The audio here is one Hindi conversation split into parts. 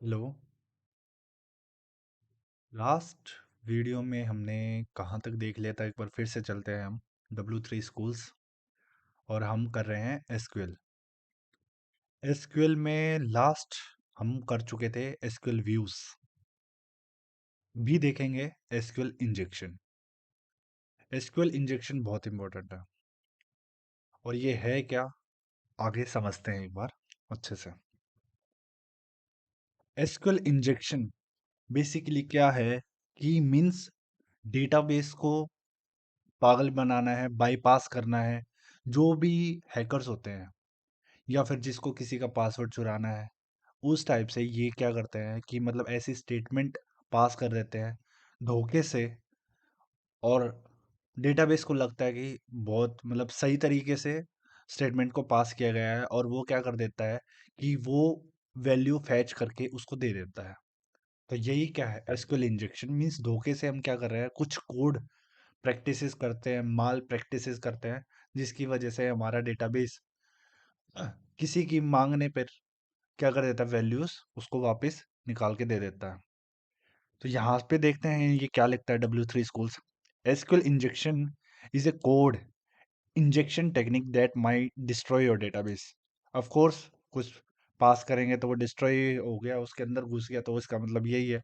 हेलो। लास्ट वीडियो में हमने कहाँ तक देख लिया था, एक बार फिर से चलते हैं हम। W3 स्कूल्स और हम कर रहे हैं एसक्यूएल। एसक्यूएल में लास्ट हम कर चुके थे एसक्यूएल व्यूज। भी देखेंगे एसक्यूएल इंजेक्शन। एसक्यूएल इंजेक्शन बहुत इंपॉर्टेंट है और ये है क्या, आगे समझते हैं एक बार अच्छे से। एसक्यूएल इंजेक्शन बेसिकली क्या है कि मीन्स डेटाबेस को पागल बनाना है, बाईपास करना है। जो भी हैकर्स होते हैं या फिर जिसको किसी का पासवर्ड चुराना है, उस टाइप से ये क्या करते हैं कि मतलब ऐसी स्टेटमेंट पास कर देते हैं धोखे से। और डेटाबेस को लगता है कि बहुत मतलब सही तरीके से स्टेटमेंट को पास किया गया है, और वो क्या कर देता है कि वो वैल्यू फैच करके उसको दे देता है। तो यही क्या है, एसक्यूएल इंजेक्शन मीन्स धोखे से हम क्या कर रहे हैं, कुछ कोड प्रैक्टिसेस करते हैं, माल प्रैक्टिसेस करते हैं, जिसकी वजह से हमारा डेटाबेस किसी की मांगने पर क्या कर देता है, वैल्यूज उसको वापस निकाल के दे देता है। तो यहाँ पे देखते हैं ये क्या लिखता है W3 schools. SQL injection is a code injection technique that might destroy your database. Of course कुछ पास करेंगे तो वो डिस्ट्रॉय हो गया, उसके अंदर घुस गया, तो इसका मतलब यही है।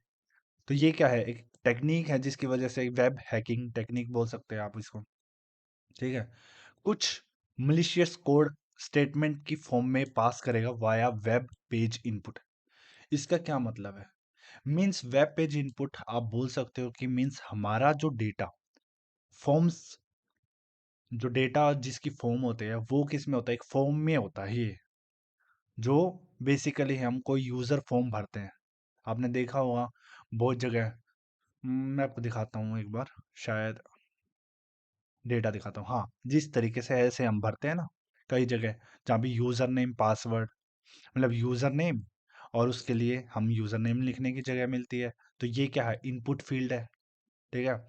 तो ये क्या है, एक टेक्निक है जिसकी वजह से, एक वेब हैकिंग टेक्निक बोल सकते हैं आप इसको। ठीक है। कुछ मलिशियस कोड स्टेटमेंट की फॉर्म में पास करेगा वाया वेब पेज इनपुट। इसका क्या मतलब है, मीन्स वेब पेज इनपुट आप बोल सकते हो कि मीन्स हमारा जो डेटा फॉर्म्स, जो डेटा जिसकी फॉर्म होते हैं वो किस में होता है, एक फॉर्म में होता है ये, जो बेसिकली हम कोई यूजर फॉर्म भरते हैं। आपने देखा होगा बहुत जगह। मैं आपको दिखाता हूँ एक बार, शायद डेटा दिखाता हूँ। हाँ, जिस तरीके से ऐसे हम भरते हैं ना कई जगह, जहाँ भी यूजर नेम पासवर्ड, मतलब यूजर नेम, और उसके लिए हम यूजर नेम लिखने की जगह मिलती है। तो ये क्या है, इनपुट फील्ड है। ठीक है।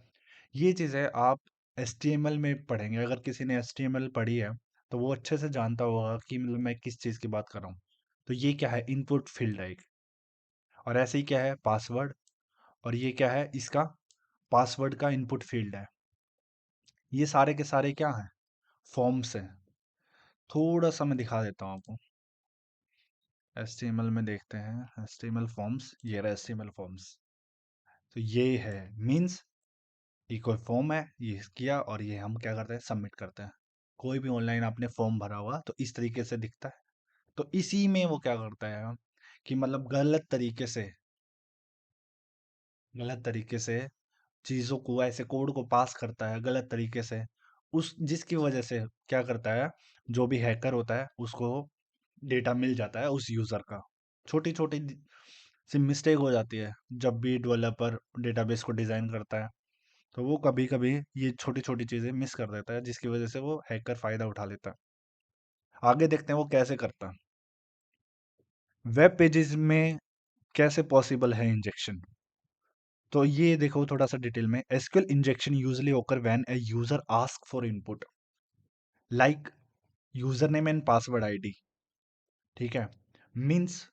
ये चीज़ें आप HTML में पढ़ेंगे, अगर किसी ने HTML पढ़ी है तो वो अच्छे से जानता होगा कि मतलब मैं किस चीज़ की बात कर रहा हूँ। तो ये क्या है, इनपुट फील्ड है एक। और ऐसे ही क्या है, पासवर्ड। और ये क्या है, इसका पासवर्ड का इनपुट फील्ड है। ये सारे के सारे क्या हैं, फॉर्म्स हैं। थोड़ा सा मैं दिखा देता हूँ आपको। HTML में देखते हैं, HTML फॉर्म्स, ये रहा HTML फॉर्म्स। तो ये है, मीन्स ये कोई फॉर्म है, ये किया और ये हम क्या करते हैं, सबमिट करते हैं। कोई भी ऑनलाइन आपने फॉर्म भरा हुआ तो इस तरीके से दिखता है। तो इसी में वो क्या करता है कि मतलब गलत तरीके से चीज़ों को, ऐसे कोड को पास करता है गलत तरीके से। उस जिसकी वजह से क्या करता है, जो भी हैकर होता है उसको डेटा मिल जाता है उस यूज़र का। छोटी छोटी सी मिस्टेक हो जाती है जब भी डेवलपर डेटाबेस को डिज़ाइन करता है। तो वो कभी कभी ये छोटी छोटी चीज़ें मिस कर देता है, जिसकी वजह से वो हैकर फ़ायदा उठा लेता है। आगे देखते हैं वो कैसे करता है। वेब पेजेस में कैसे पॉसिबल है इंजेक्शन। तो ये देखो थोड़ा सा डिटेल में, एसक्यूएल इंजेक्शन यूजुअली ओकर when a user ask for input like user name and password ID. ठीक है। मीन्स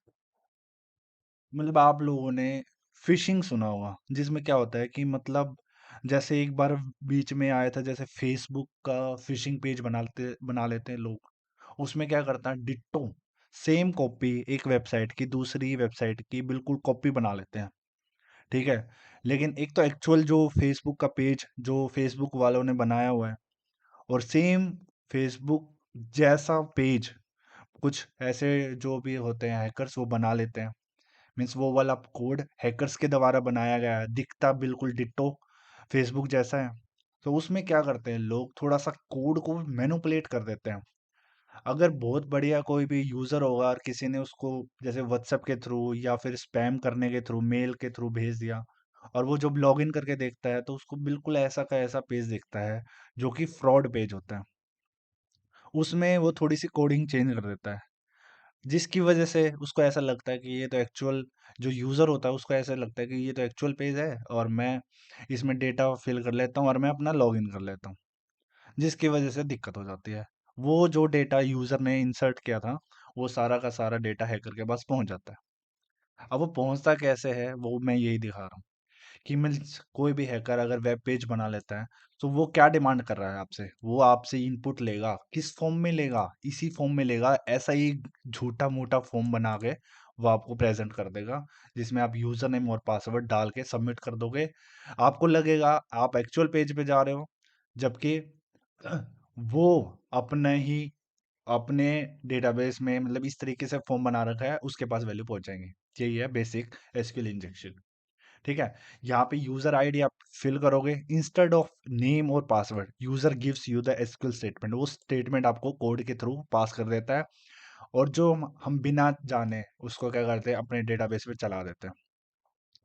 मतलब आप लोगों ने फिशिंग सुना होगा, जिसमें क्या होता है कि मतलब जैसे एक बार बीच में आया था, जैसे फेसबुक का फिशिंग पेज बना लेते हैं लोग। उसमें क्या करता है, डिट्टो सेम कॉपी एक वेबसाइट की दूसरी वेबसाइट की बिल्कुल कॉपी बना लेते हैं। ठीक है। लेकिन एक तो एक्चुअल जो फेसबुक का पेज जो फेसबुक वालों ने बनाया हुआ है, और सेम फेसबुक जैसा पेज कुछ ऐसे जो भी होते हैं हैकर्स वो बना लेते हैं। मीन्स वो वाला कोड हैकर्स के द्वारा बनाया गया है, दिखता बिल्कुल डिट्टो फेसबुक जैसा है। तो उसमें क्या करते हैं लोग, थोड़ा सा कोड को मैनिपुलेट कर देते हैं। अगर बहुत बढ़िया कोई भी यूजर होगा और किसी ने उसको जैसे व्हाट्सएप के थ्रू या फिर स्पैम करने के थ्रू, मेल के थ्रू भेज दिया, और वो जब लॉग इन करके देखता है तो उसको बिल्कुल ऐसा का ऐसा पेज दिखता है, जो कि फ्रॉड पेज होता है। उसमें वो थोड़ी सी कोडिंग चेंज कर देता है, जिसकी वजह से उसको ऐसा लगता है कि ये तो एक्चुअल, जो यूज़र होता है उसको ऐसा लगता है कि ये तो एक्चुअल पेज है, और मैं इसमें डेटा फिल कर लेता हूँ और मैं अपना लॉगिन कर लेता हूँ। जिसकी वजह से दिक्कत हो जाती है। वो जो डेटा यूज़र ने इंसर्ट किया था, वो सारा का सारा डेटा हैकर के पास पहुंच जाता है। अब वो पहुंचता कैसे है वो मैं यही दिखा रहा हूँ कि मीन्स कोई भी हैकर अगर वेब पेज बना लेता है तो वो क्या डिमांड कर रहा है आपसे, वो आपसे इनपुट लेगा, किस फॉर्म में लेगा, इसी फॉर्म में लेगा, ऐसा ही झूठा मूठा फॉर्म बना के वो आपको प्रेजेंट कर देगा, जिसमें आप यूजर नेम और पासवर्ड डाल के सबमिट कर दोगे। आपको लगेगा आप एक्चुअल पेज पे जा रहे हो, जबकि वो अपने ही अपने डेटाबेस में मतलब इस तरीके से फॉर्म बना रखा है, उसके पास वैल्यू पहुंचाएंगे। यही है बेसिक एसक्यूएल इंजेक्शन। ठीक है, यहाँ पे यूजर आईडी आप फिल करोगे, इंस्टेड ऑफ नेम और password user gives you the SQL statement, वो स्टेटमेंट आपको कोड के थ्रू पास कर देता है, और जो हम बिना जाने उसको क्या करते हैं अपने डेटाबेस पे चला देते हैं।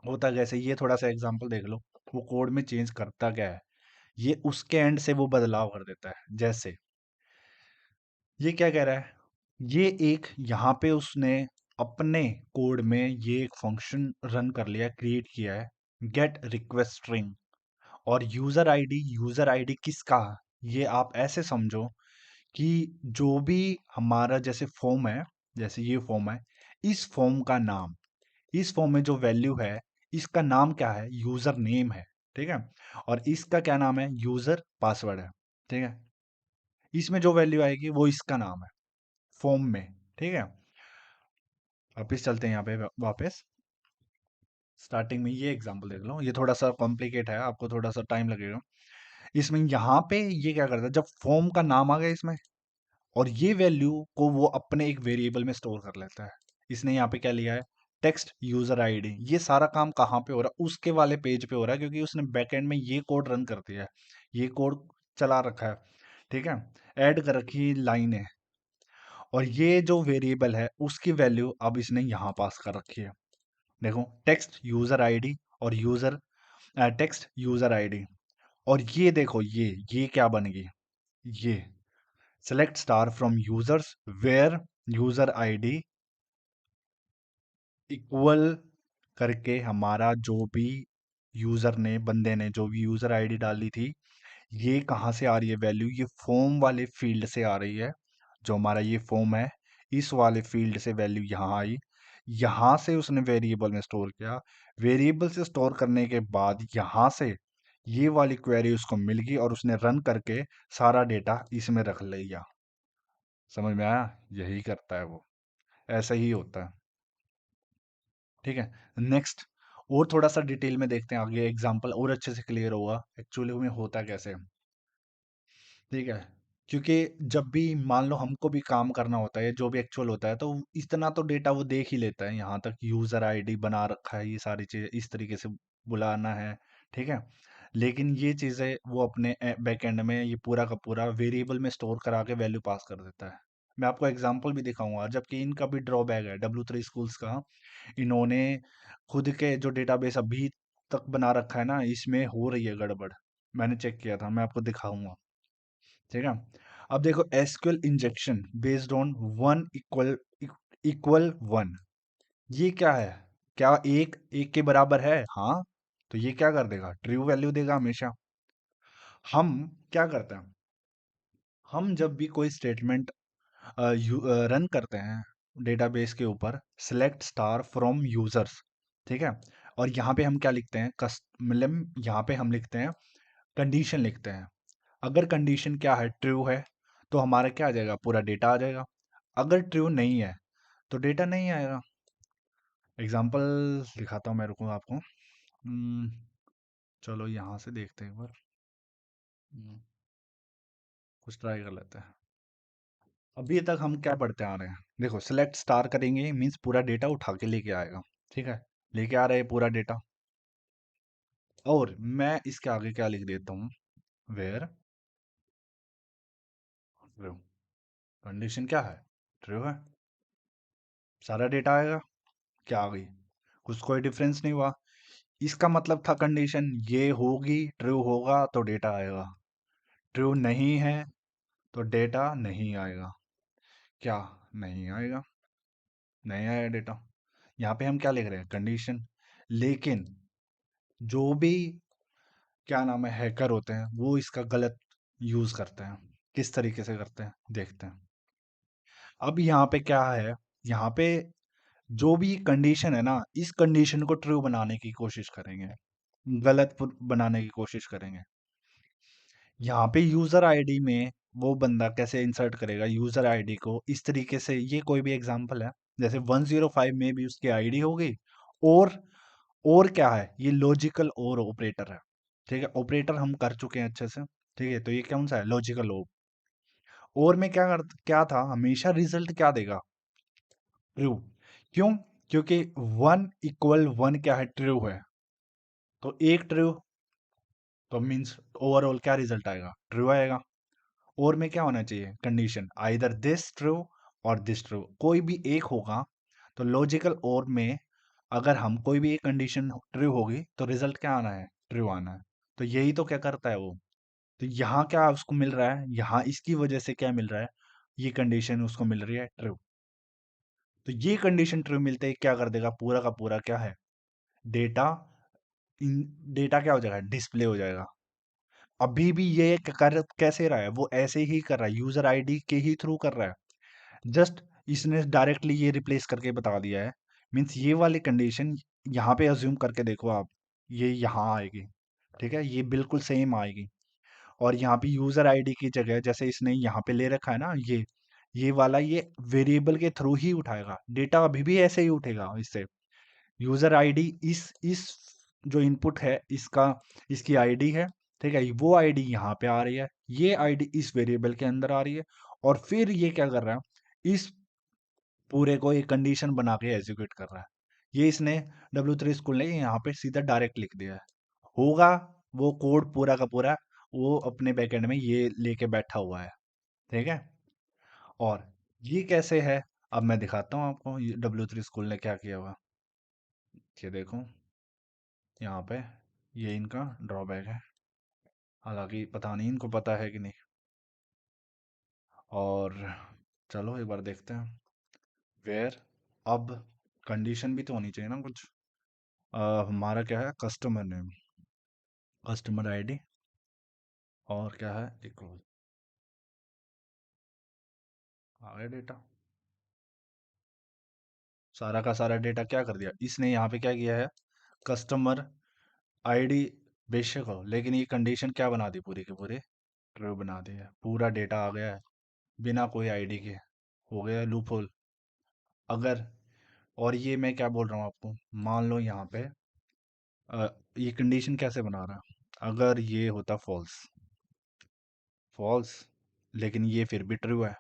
होता कैसे, ये थोड़ा सा एग्जांपल देख लो, वो कोड में चेंज करता क्या है, ये उसके एंड से वो बदलाव कर देता है। जैसे ये क्या कह रहा है, ये एक यहाँ पे उसने अपने कोड में ये एक फंक्शन रन कर लिया, क्रिएट किया है, गेट रिक्वेस्ट स्ट्रिंग, और यूजर आईडी किसका, ये आप ऐसे समझो कि जो भी हमारा जैसे फॉर्म है, जैसे ये फॉर्म है, इस फॉर्म का नाम, इस फॉर्म में जो वैल्यू है, इसका नाम क्या है, यूजर नेम है। ठीक है, और इसका क्या नाम है, यूजर पासवर्ड है। ठीक है, इसमें जो वैल्यू आएगी वो इसका नाम है फॉर्म में। ठीक है, वापिस चलते हैं यहाँ पे वापस स्टार्टिंग में, ये एग्जांपल देख लो, ये थोड़ा सा कॉम्प्लिकेट है, आपको थोड़ा सा टाइम लगेगा। इसमें यहाँ पे ये क्या करता है, जब फॉर्म का नाम आ गया इसमें, और ये वैल्यू को वो अपने एक वेरिएबल में स्टोर कर लेता है। इसने यहाँ पे क्या लिया है, टेक्स्ट यूजर आईडी। ये सारा काम कहाँ पे हो रहा है, उसके वाले पेज पे हो रहा है, क्योंकि उसने बैकएंड में ये कोड रन कर दिया है, ये कोड चला रखा है। ठीक है, ऐड कर रखी लाइन है, और ये जो वेरिएबल है उसकी वैल्यू अब इसने यहाँ पास कर रखी है। देखो, टेक्स्ट यूजर आईडी और टेक्स्ट यूजर आईडी, और ये देखो ये क्या बन गई, ये select star from users where user ID equal करके, हमारा जो भी यूजर ने बंदे ने जो भी यूजर आईडी डाली थी, ये कहाँ से आ रही है वैल्यू, ये फॉर्म वाले फील्ड से आ रही है। जो हमारा ये फॉर्म है, इस वाले फील्ड से वैल्यू यहाँ आई, यहाँ से उसने वेरिएबल में स्टोर किया, वेरिएबल से स्टोर करने के बाद यहाँ से ये वाली क्वेरी उसको मिल गई, और उसने रन करके सारा डेटा इसमें रख लिया। समझ में आया, यही करता है वो, ऐसा ही होता है। ठीक है, नेक्स्ट और थोड़ा सा डिटेल में देखते हैं, आगे एग्जांपल और अच्छे से क्लियर होगा एक्चुअली में होता कैसे है। ठीक है, क्योंकि जब भी मान लो हमको भी काम करना होता है, जो भी एक्चुअल होता है, तो इतना तो डेटा वो देख ही लेता है, यहाँ तक यूजर आईडी बना रखा है, ये सारी चीजें इस तरीके से बुलाना है। ठीक है, लेकिन ये चीजें वो अपने बैक एंड में ये पूरा का पूरा वेरिएबल में स्टोर करा के वैल्यू पास कर देता है। मैं आपको एग्जांपल भी दिखाऊंगा, जबकि इनका भी ड्रॉबैक है W3 स्कूल्स का। इन्होंने खुद के जो डेटाबेस अभी तक बना रखा है ना, इसमें हो रही है गड़बड़, मैंने चेक किया था, मैं आपको दिखाऊंगा। ठीक है, अब देखो, SQL injection based on one equal equal one, ये क्या है, क्या एक एक के बराबर है, हाँ, तो ये क्या कर देगा, ट्रू वैल्यू देगा हमेशा। हम क्या करते हैं, हम जब भी कोई स्टेटमेंट रन करते हैं डेटाबेस के ऊपर, सेलेक्ट स्टार फ्रॉम यूजर्स, ठीक है, और यहाँ पे हम क्या लिखते हैं, मतलब यहाँ पे हम लिखते हैं, कंडीशन लिखते हैं। अगर कंडीशन क्या है, ट्रू है, तो हमारा क्या आ जाएगा, पूरा डेटा आ जाएगा। अगर ट्रू नहीं है तो डेटा नहीं आएगा। एग्जांपल दिखाता हूँ मैं, रुको आपको। चलो यहाँ से देखते हैं एक बार। हम्म, कुछ ट्राई कर लेते हैं। अभी तक हम क्या पढ़ते आ रहे हैं, देखो, सिलेक्ट स्टार करेंगे मीन्स पूरा डेटा उठा के लेके आएगा। ठीक है, लेके आ रहे हैं पूरा डेटा, और मैं इसके आगे क्या लिख देता हूँ, वेयर ट्रू, कंडीशन क्या है, ट्रू है, सारा डेटा आएगा। क्या आ गई, कुछ कोई डिफरेंस नहीं हुआ। इसका मतलब था कंडीशन ये होगी, ट्रू होगा तो डेटा आएगा, ट्रू नहीं है तो डेटा नहीं आएगा। क्या, नहीं आएगा, नहीं आया डेटा। यहाँ पे हम क्या लिख रहे हैं, कंडीशन। लेकिन जो भी क्या नाम है हैकर होते हैं, वो इसका गलत यूज करते हैं। किस तरीके से करते हैं देखते हैं। अब यहाँ पे क्या है, यहाँ पे जो भी कंडीशन है ना, इस कंडीशन को ट्रू बनाने की कोशिश करेंगे, गलत बनाने की कोशिश करेंगे। यहाँ पे यूजर आईडी में वो बंदा कैसे इंसर्ट करेगा यूजर आईडी को इस तरीके से, ये कोई भी एग्जांपल है, जैसे 105 में भी उसकी आईडी होगी। और और क्या है, ये लॉजिकल और ऑपरेटर है। ठीक है, ऑपरेटर हम कर चुके हैं अच्छे से। ठीक है, तो ये कौन सा है, लॉजिकल और में क्या था, हमेशा रिजल्ट क्या देगा, ट्रू। क्यों? क्योंकि 1 = 1 क्या है, ट्रू है। तो एक ट्रू, तो मीन्स ओवरऑल क्या रिजल्ट आएगा, ट्रू आएगा। और में क्या होना चाहिए कंडीशन, आइदर दिस ट्रू और दिस ट्रू, कोई भी एक होगा। तो लॉजिकल और में अगर हम कोई भी एक कंडीशन ट्रू होगी तो रिजल्ट क्या आना है, ट्रू आना है। तो यही तो क्या करता है वो। तो यहाँ क्या उसको मिल रहा है, यहाँ इसकी वजह से क्या मिल रहा है, ये कंडीशन उसको मिल रही है ट्रू। तो ये कंडीशन ट्रू मिलते ही क्या कर देगा, पूरा का पूरा क्या है, डेटा, इन डेटा क्या हो जाएगा, डिस्प्ले हो जाएगा। अभी भी ये कर कैसे रहा है, वो ऐसे ही कर रहा है, यूजर आईडी के ही थ्रू कर रहा है। जस्ट इसने डायरेक्टली ये रिप्लेस करके बता दिया है। मीन्स ये वाली कंडीशन यहाँ पे अज्यूम करके देखो आप, ये यहाँ आएगी। ठीक है, ये बिल्कुल सेम आएगी। और यहाँ पे यूजर आईडी की जगह जैसे इसने यहाँ पे ले रखा है ना, ये वाला ये वेरिएबल के थ्रू ही उठाएगा डेटा, अभी भी ऐसे ही उठेगा इससे। यूजर आईडी इस जो इनपुट है इसका, इसकी आईडी है। ठीक है, वो आईडी यहाँ पे आ रही है, ये आईडी इस वेरिएबल के अंदर आ रही है। और फिर ये क्या कर रहा है, इस पूरे को एक कंडीशन बना के एग्जीक्यूट कर रहा है। ये इसने W3 स्कूल ने यहाँ पे सीधा डायरेक्ट लिख दिया है। होगा वो कोड पूरा का पूरा, वो अपने बैकएंड में ये लेके बैठा हुआ है। ठीक है, और ये कैसे है, अब मैं दिखाता हूँ आपको ये W3 स्कूल ने क्या किया हुआ। ये देखो यहाँ पे, ये इनका ड्रॉबैक है, हालांकि पता नहीं इनको पता है कि नहीं। और चलो एक बार देखते हैं, वेयर, अब कंडीशन भी तो होनी चाहिए ना कुछ। हमारा क्या है, कस्टमर नेम, कस्टमर आईडी, और क्या है, इक्वल, आ गया डेटा। सारा का सारा डेटा क्या कर दिया इसने, यहाँ पे क्या किया है, कस्टमर आईडी बेशक हो, लेकिन ये कंडीशन क्या बना दी, पूरी की पूरी ट्रू बना दी है। पूरा डेटा आ गया है बिना कोई आईडी के, हो गया लूप होल। अगर, और ये मैं क्या बोल रहा हूँ आपको, मान लो यहाँ पे ये कंडीशन कैसे बना रहा है, अगर ये होता फॉल्स, फॉल्स, लेकिन ये फिर भी ट्रू है,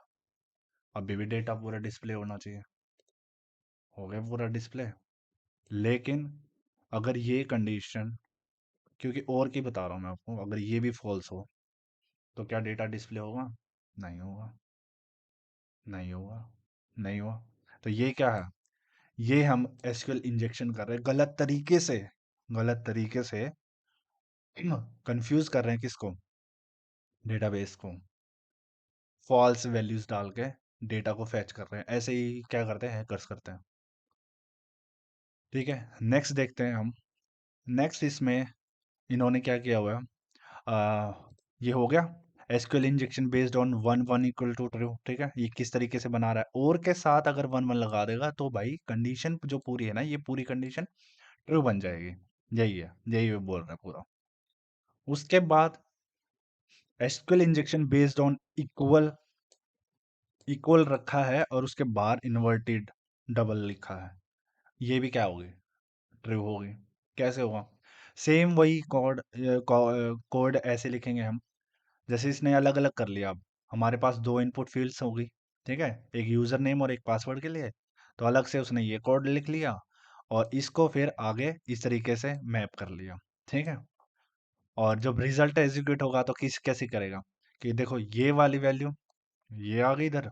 अभी भी डेटा पूरा डिस्प्ले होना चाहिए, हो गया पूरा डिस्प्ले। लेकिन अगर ये कंडीशन, क्योंकि और की बता रहा हूँ मैं आपको, अगर ये भी फॉल्स हो तो क्या डेटा डिस्प्ले होगा, नहीं होगा, नहीं होगा, नहीं हुआ। तो ये क्या है, ये हम एसक्यूएल इंजेक्शन कर रहे हैं गलत तरीके से, गलत तरीके से कंफ्यूज कर रहे हैं किसको, डेटाबेस को, फॉल्स वैल्यूज डाल के डेटा को फैच कर रहे हैं। ऐसे ही क्या करते हैं, हैकर्स करते हैं। ठीक है, नेक्स्ट देखते हैं हम। नेक्स्ट इसमें इन्होंने क्या किया हुआ है, आ, ये हो गया SQL injection based on 1 1 = true. ठीक है, ये किस तरीके से बना रहा है, और के साथ अगर 1 1 लगा देगा तो भाई कंडीशन जो पूरी है ना, ये पूरी कंडीशन ट्रू बन जाएगी। यही है, यही वो बोल रहा है पूरा। उसके बाद SQL injection based on equal, equal रखा है और उसके बाहर इन्वर्टेड डबल लिखा है, ये भी क्या होगी, ट्रू होगी। कैसे होगा, सेम वही कोड, कोड ऐसे लिखेंगे हम, जैसे इसने अलग अलग कर लिया। अब हमारे पास दो इनपुट फील्ड्स होगी, ठीक है, एक यूजर नेम और एक पासवर्ड के लिए। तो अलग से उसने ये कोड लिख लिया और इसको फिर आगे इस तरीके से मैप कर लिया। ठीक है, और जब रिजल्ट एग्जीक्यूट होगा तो किस कैसे करेगा, कि देखो ये वाली वैल्यू ये आ गई इधर,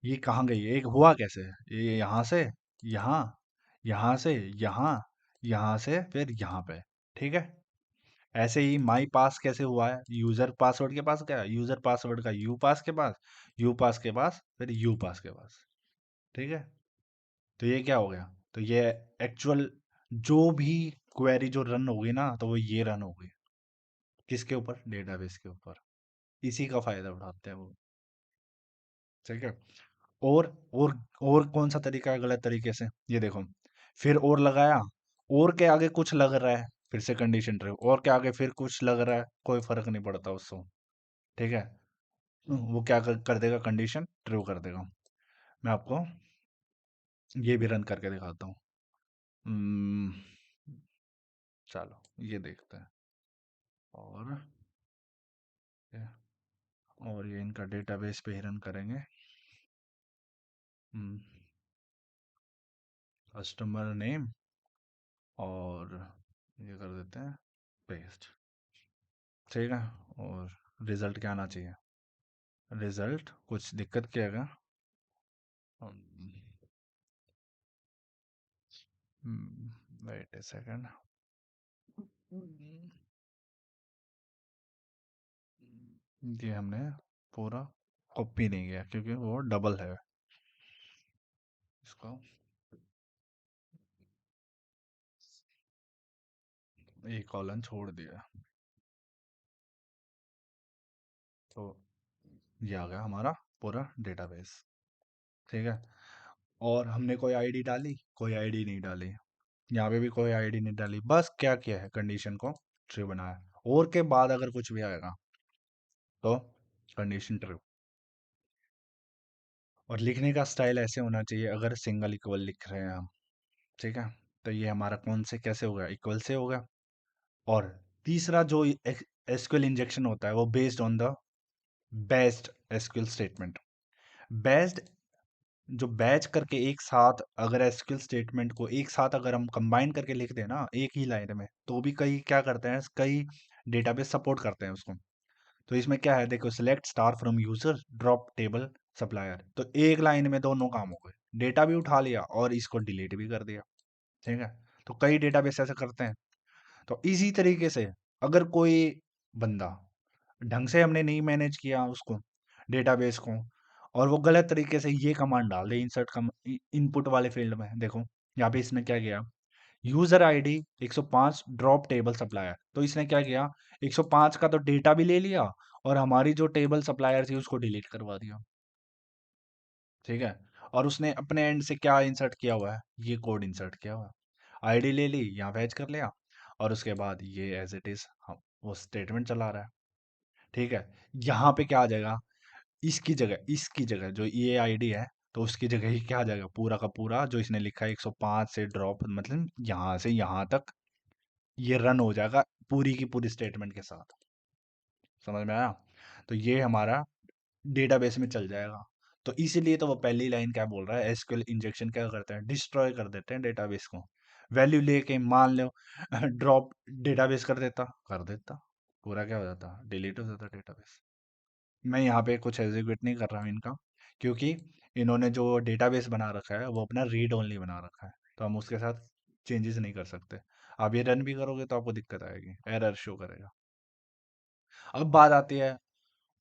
ये कहाँ गई, एक हुआ कैसे, ये यहाँ से यहाँ, यहाँ से यहाँ, यहाँ से फिर यहाँ पे। ठीक है, ऐसे ही माई पास कैसे हुआ है, यूजर पासवर्ड के पास गया, यूजर पासवर्ड का यू पास के पास, यू पास के पास, फिर यू पास के पास। ठीक है, तो ये क्या हो गया, तो ये एक्चुअल जो भी क्वेरी जो रन होगी ना, तो वो ये रन होगी किसके ऊपर, डेटाबेस के ऊपर। इसी का फायदा उठाते हैं वो। ठीक है, और और कौन सा तरीका है गलत तरीके से, ये देखो। फिर और लगाया, और के आगे कुछ लग रहा है, फिर से कंडीशन ट्रू, और के आगे फिर कुछ लग रहा है, कोई फर्क नहीं पड़ता उसको। ठीक है। वो क्या कर देगा, कंडीशन ट्रू कर देगा। मैं आपको ये भी रन करके दिखाता हूँ। हम्म, चलो ये देखते हैं। और और ये इनका डेटाबेस पे ही रन करेंगे। कस्टमर नेम, और ये कर देते हैं पेस्ट। ठीक है। और रिजल्ट क्या आना चाहिए, रिजल्ट कुछ दिक्कत क्या है? वेट ए सेकंड। ये हमने पूरा कॉपी नहीं किया क्योंकि वो डबल है। इसको एक कॉलन छोड़ दिया, तो ये आ गया हमारा पूरा डेटाबेस। ठीक है। और हमने कोई आईडी डाली, कोई आईडी नहीं डाली, यहाँ पे भी कोई आईडी नहीं डाली, बस क्या किया है, कंडीशन को ट्रू बनाया। और के बाद अगर कुछ भी आएगा तो कंडीशन ट्रू। और लिखने का स्टाइल ऐसे होना चाहिए, अगर सिंगल इक्वल लिख रहे हैं हम, ठीक है, तो ये हमारा कौन से कैसे होगा, इक्वल से होगा। और तीसरा जो एसक्यूएल इंजेक्शन होता है वो based on the best SQL statement. Based, जो बैच करके एक साथ अगर एसक्यूएल स्टेटमेंट को एक साथ अगर हम कंबाइन करके लिख दें ना एक ही लाइन में, तो भी कई क्या करते हैं, कई डेटाबेस सपोर्ट करते हैं उसको। तो इसमें क्या है, देखो, select star from user drop table supplier, तो एक लाइन में दोनों काम हो गए, डेटा भी उठा लिया और इसको डिलीट भी कर दिया। ठीक है। तो कई डेटाबेस ऐसे करते हैं। तो इसी तरीके से अगर कोई बंदा ढंग से हमने नहीं मैनेज किया उसको, डेटाबेस को, और वो गलत तरीके से ये कमांड डाल दे इंसर्ट कम इनपुट वाले फील्ड में, देखो यहाँ पे इसने क्या किया, user ID 105 drop table supplier, तो इसने क्या किया, 105 का तो डेटा भी ले लिया और हमारी जो टेबल सप्लायर थी उसको डिलीट करवा दिया। ठीक है। और उसने अपने एंड से क्या इंसर्ट किया हुआ है, ये कोड इंसर्ट किया हुआ है, आईडी ले ली, यहाँ फैच कर लिया, और उसके बाद ये एज इट इज हम वो स्टेटमेंट चला रहा है। ठीक है। यहाँ पे क्या आ जाएगा, इसकी जगह जो ये आईडी है, तो उसकी जगह ही क्या आ जाएगा, पूरा का पूरा जो इसने लिखा है 105 से ड्रॉप, मतलब यहाँ से यहाँ तक ये रन हो जाएगा पूरी की पूरी स्टेटमेंट के साथ। समझ में आया? तो ये हमारा डेटाबेस में चल जाएगा। तो इसीलिए तो वो पहली लाइन क्या बोल रहा है, एसक्यूएल इंजेक्शन क्या करते हैं, डिस्ट्रॉय कर देते हैं डेटाबेस को। वैल्यू लेके मान लो ड्रॉप डेटाबेस कर देता, पूरा क्या हो जाता, डिलीट हो जाता डेटाबेस। मैं यहाँ पे कुछ एग्जीक्यूट नहीं कर रहा हूँ इनका, क्योंकि इन्होंने जो डेटाबेस बना रखा है वो अपना रीड ओनली बना रखा है, तो हम उसके साथ चेंजेस नहीं कर सकते। आप ये रन भी करोगे तो आपको दिक्कत आएगी, एरर शो करेगा। अब बात आती है,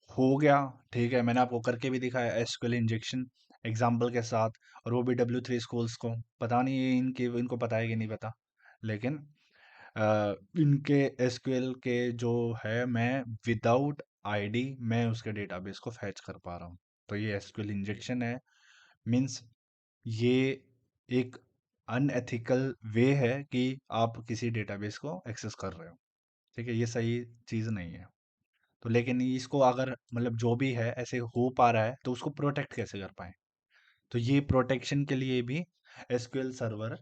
हो गया, ठीक है, मैंने आपको करके भी दिखाया एसक्यूएल इंजेक्शन एग्जाम्पल के साथ, और वो भी W3 स्कूल्स को। पता नहीं ये इनको पता है कि नहीं पता, लेकिन इनके एसक्यूएल के जो है, मैं विदाउट आईडी मैं उसके डेटाबेस को फैच कर पा रहा हूँ। तो ये एसक्यूएल इंजेक्शन है, मीन्स ये एक अनएथिकल वे है कि आप किसी डेटाबेस को एक्सेस कर रहे हो। ठीक है, ये सही चीज़ नहीं है। तो लेकिन इसको अगर मतलब जो भी है ऐसे हो पा रहा है, तो उसको प्रोटेक्ट कैसे कर पाए, तो ये प्रोटेक्शन के लिए भी एसक्यूएल सर्वर,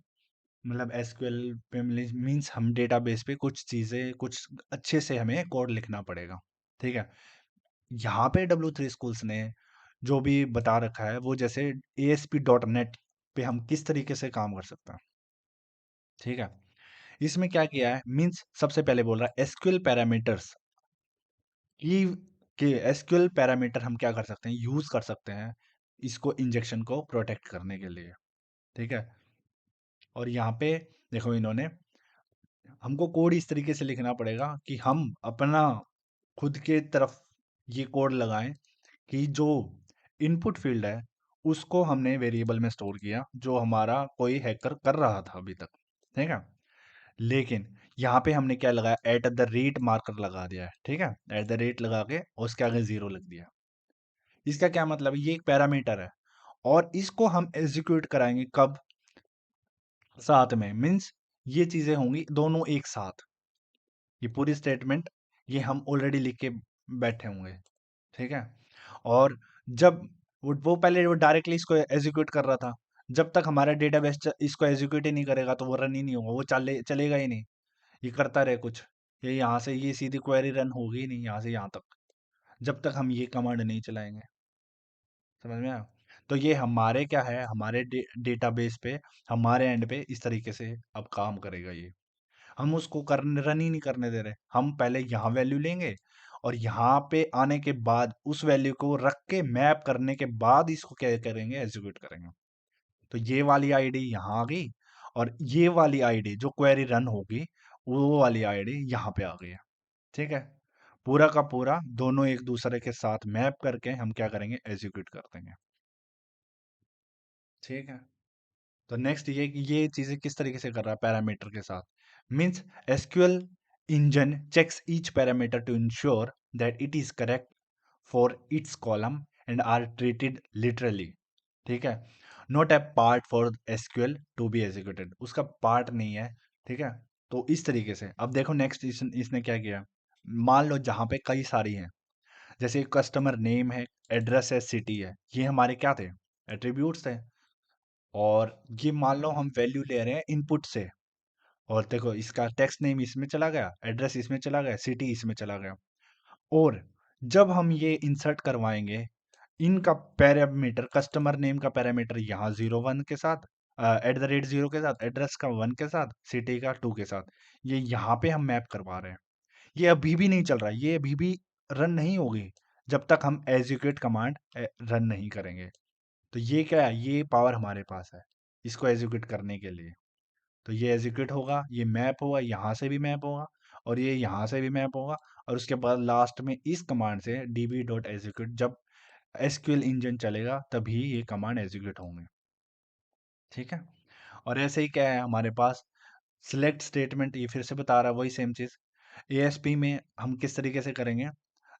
मतलब एसक्यूएल पे मीन्स हम डेटाबेस पे कुछ चीज़ें कुछ अच्छे से हमें कोड लिखना पड़ेगा। ठीक है। यहाँ पे W3 स्कूल्स ने जो भी बता रखा है, वो जैसे ASP.NET पे हम किस तरीके से काम कर सकते हैं। ठीक है। इसमें क्या किया है, मीन्स सबसे पहले बोल रहा है एसक्यूएल पैरामीटर्स की, कि एसक्यूएल पैरामीटर हम क्या कर सकते हैं, यूज कर सकते हैं इसको इंजेक्शन को प्रोटेक्ट करने के लिए। ठीक है। और यहाँ पे देखो, इन्होंने हमको कोड इस तरीके से लिखना पड़ेगा कि हम अपना खुद के तरफ ये कोड लगाएं कि जो इनपुट फील्ड है उसको हमने वेरिएबल में स्टोर किया जो हमारा कोई हैकर कर रहा था अभी तक। ठीक है। लेकिन यहाँ पे हमने क्या लगाया, एट द रेट मार्कर लगा दिया है। ठीक है, एट द रेट लगा के और उसके आगे जीरो लिख दिया। इसका क्या मतलब है, ये एक पैरामीटर है, और इसको हम एग्जीक्यूट कराएंगे कब? साथ में, मीन्स ये चीजें होंगी दोनों एक साथ। ये पूरी स्टेटमेंट ये हम ऑलरेडी लिख के बैठे होंगे, ठीक है। और जब वो पहले वो डायरेक्टली इसको एग्जीक्यूट कर रहा था, जब तक हमारा डेटाबेस इसको एग्जीक्यूट ही नहीं करेगा तो वो रन ही नहीं होगा, वो चलेगा ही नहीं। ये करता रहे कुछ, ये यहाँ से ये सीधी क्वेरी रन होगी ही नहीं यहाँ से यहाँ तक, जब तक हम ये कमांड नहीं चलाएंगे। समझ में आया? तो ये हमारे क्या है, हमारे डेटाबेस पे, हमारे एंड पे इस तरीके से अब काम करेगा ये। हम उसको करने रन ही नहीं करने दे रहे, हम पहले यहाँ वैल्यू लेंगे और यहाँ पे आने के बाद उस वैल्यू को रख के मैप करने के बाद इसको क्या करेंगे, एग्जीक्यूट करेंगे। तो ये वाली आईडी यहाँ आ गई और ये वाली आईडी जो क्वेरी रन होगी वो वाली आईडी यहाँ पे आ गई है, ठीक है। पूरा का पूरा दोनों एक दूसरे के साथ मैप करके हम क्या करेंगे, एग्जीक्यूट कर देंगे, ठीक है। तो नेक्स्ट ये कि ये चीजें किस तरीके से कर रहा है पैरामीटर के साथ, means SQL engine checks each parameter to ensure that it is correct for its column and are treated literally, ठीक है। Not a part for SQL to be executed, उसका पार्ट नहीं है, ठीक है। तो इस तरीके से अब देखो नेक्स्ट इसने क्या किया, मान लो जहां पे कई सारी हैं, जैसे कस्टमर नेम है, एड्रेस है, सिटी है, ये हमारे क्या थे, एट्रीब्यूट्स थे। और ये मान लो हम वैल्यू ले रहे हैं इनपुट से, और देखो इसका टेक्स्ट नेम इसमें चला गया, एड्रेस इसमें चला गया, सिटी इसमें चला गया। और जब हम ये इंसर्ट करवाएंगे इनका पैरामीटर, कस्टमर नेम का पैरामीटर यहाँ 01 के साथ, @0 के साथ, एड्रेस का 1 के साथ, सिटी का 2 के साथ, ये यहाँ पे हम मैप करवा रहे हैं। ये अभी भी नहीं चल रहा है, ये अभी भी रन नहीं होगी जब तक हम एग्जीक्यूट कमांड रन नहीं करेंगे। तो ये क्या है, ये पावर हमारे पास है इसको एग्जीक्यूट करने के लिए। तो ये एग्जीक्यूट होगा, ये मैप होगा, यहाँ से भी मैप होगा और ये यहाँ से भी मैप होगा, और उसके बाद लास्ट में इस कमांड से db.execute, जब एसक्यूएल इंजन चलेगा तभी ये कमांड एग्जीक्यूट होंगे, ठीक है। और ऐसे ही क्या है हमारे पास, सिलेक्ट स्टेटमेंट, ये फिर से बता रहा है वही सेम चीज। एएसपी में हम किस तरीके से करेंगे,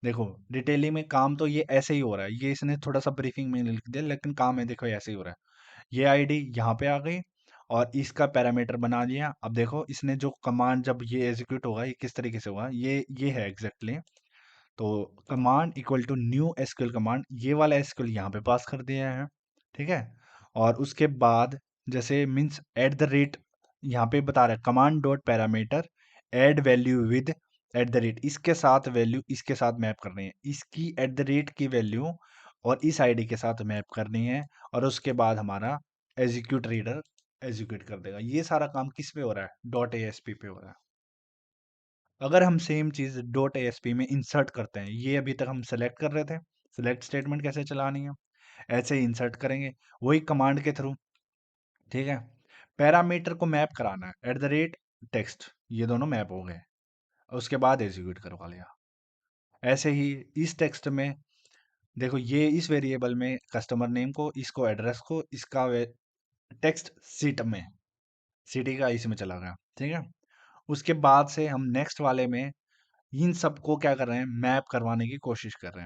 देखो डिटेलिंग में काम तो ये ऐसे ही हो रहा है, ये इसने थोड़ा सा ब्रीफिंग में लिख दिया, लेकिन काम है देखो ऐसे ही हो रहा है। ये आईडी यहाँ पे आ गई और इसका पैरामीटर बना दिया। अब देखो इसने जो कमांड जब ये एग्जीक्यूट होगा ये किस तरीके से होगा, ये है एग्जैक्टली। तो command equal to new SQL command, ये वाला एसक्यूएल यहाँ पे पास कर दिया है, ठीक है। और उसके बाद जैसे मीन्स एट द रेट, यहाँ पे बता रहा है command dot parameter add value with at the rate, इसके साथ वैल्यू इसके साथ मैप करनी है, इसकी एट द रेट की वैल्यू और इस आईडी के साथ मैप करनी है, और उसके बाद हमारा एग्जीक्यूट रीडर एग्जीक्यूट कर देगा। ये सारा काम किस पे हो रहा है, डॉट एएसपी पे हो रहा है। अगर हम सेम चीज डॉट एएसपी में इंसर्ट करते हैं, ये अभी तक हम सेलेक्ट कर रहे थे, सिलेक्ट स्टेटमेंट कैसे चलानी है, ऐसे ही इंसर्ट करेंगे वही कमांड के थ्रू, ठीक है। पैरामीटर को मैप कराना है @टेक्स्ट, ये दोनों मैप हो गए, उसके बाद एग्जीक्यूट करवा लिया। ऐसे ही इस टेक्स्ट में देखो, ये इस वेरिएबल में कस्टमर नेम को, इसको एड्रेस को, इसका टेक्स्ट सीट में, सिटी का इसमें चला गया, ठीक है। उसके बाद से हम नेक्स्ट वाले में इन सबको क्या कर रहे हैं, मैप करवाने की कोशिश कर रहे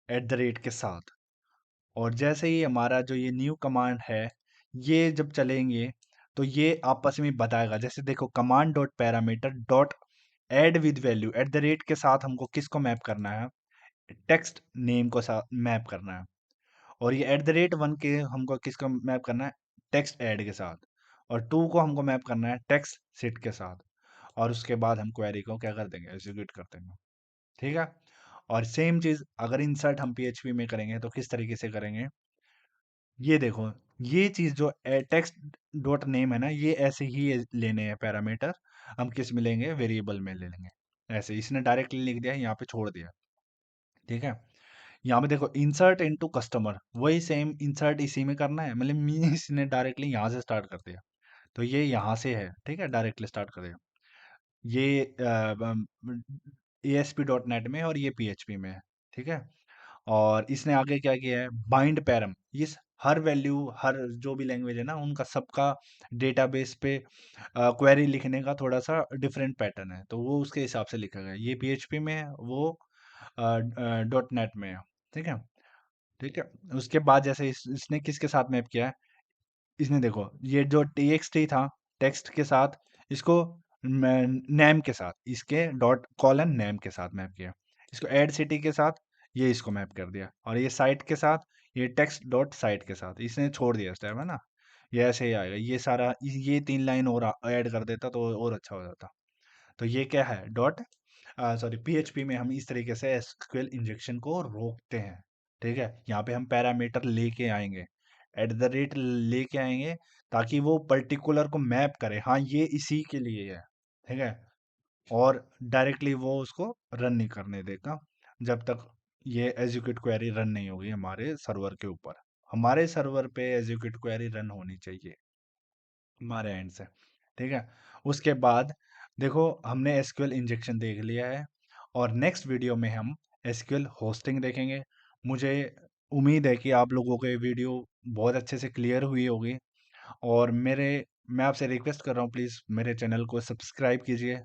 हैं के साथ। और जैसे ही हमारा जो ये न्यू कमांड है ये जब चलेंगे तो ये आपस में बताएगा, जैसे देखो command dot parameter dot add with value के साथ हमको किसको मैप करना है, टेक्स्ट नेम को साथ मैप करना है। और ये @1 के हमको किसको मैप करना है, टेक्स्ट ऐड के साथ। और 2 को हमको मैप करना है टेक्स्ट सिट के साथ। और उसके बाद हम क्वेरी को क्या कर देंगे, एग्जीक्यूट कर देंगे, ठीक है। और सेम चीज अगर इंसर्ट हम पीएचपी में करेंगे तो किस तरीके से करेंगे, ये देखो, ये चीज जो टेक्स्ट डॉट नेम है ना, ये ऐसे ही लेने हैं पैरामीटर, हम किस में लेंगे, वेरिएबल में ले लेंगे। ऐसे इसने डायरेक्टली लिख दिया, यहाँ पे छोड़ दिया, ठीक है। यहाँ पे देखो इंसर्ट इनटू कस्टमर, वही सेम इंसर्ट इसी में करना है, मतलब मीन इसने डायरेक्टली यहाँ से स्टार्ट कर दिया। तो ये यहाँ से है, ठीक है, डायरेक्टली स्टार्ट कर दिया। ये ASP.NET में और ये PHP में है, ठीक है। और इसने आगे क्या किया है, बाइंड पैरम, इस हर वैल्यू, हर जो भी लैंग्वेज है ना उनका सबका डेटाबेस पे क्वेरी लिखने का थोड़ा सा डिफरेंट पैटर्न है, तो वो उसके हिसाब से लिखा गया है। ये PHP में है, वो .NET में है, ठीक है। ठीक है। उसके बाद जैसे इसने किसके साथ मैप किया है, इसने देखो ये जो txt था टेक्स्ट के साथ, इसको नेम के साथ, इसके डॉट कॉलन नेम के साथ मैप किया। इसको ऐड सिटी के साथ ये इसको मैप कर दिया, और ये साइट के साथ ये टेक्स्ट डॉट साइट के साथ इसने छोड़ दिया इस टाइम, है ना। ये ऐसे ही आएगा, ये सारा ये 3 लाइन और ऐड कर देता तो और अच्छा हो जाता। तो ये क्या है, डॉट सॉरी पीएचपी में हम इस तरीके से एसक्यूएल इंजेक्शन को रोकते हैं। ठीक है, यहाँ पे हम पैरामीटर लेके आएंगे, एट द रेट लेके आएंगे, ताकि वो पर्टिकुलर को मैप करे, हाँ ये इसी के लिए है। ठीक है, और डायरेक्टली वो उसको रन नहीं करने देगा जब तक ये एग्जीक्यूट क्वेरी रन नहीं होगी हमारे सर्वर के ऊपर। हमारे सर्वर पे एग्जीक्यूट क्वेरी रन होनी चाहिए हमारे एंड से। ठीक है, उसके बाद देखो हमने एसक्यूएल इंजेक्शन देख लिया है, और नेक्स्ट वीडियो में हम एसक्यूएल होस्टिंग देखेंगे। मुझे उम्मीद है कि आप लोगों को ये वीडियो बहुत अच्छे से क्लियर हुई होगी, और मैं आपसे रिक्वेस्ट कर रहा हूँ, प्लीज़ मेरे चैनल को सब्सक्राइब कीजिए,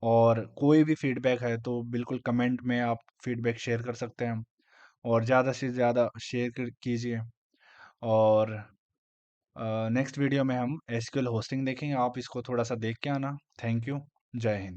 और कोई भी फीडबैक है तो बिल्कुल कमेंट में आप फीडबैक शेयर कर सकते हैं, और ज़्यादा से ज़्यादा शेयर कीजिए। और नेक्स्ट वीडियो में हम एसक्यूएल होस्टिंग देखेंगे, आप इसको थोड़ा सा देख के आना। थैंक यू, जय हिंद।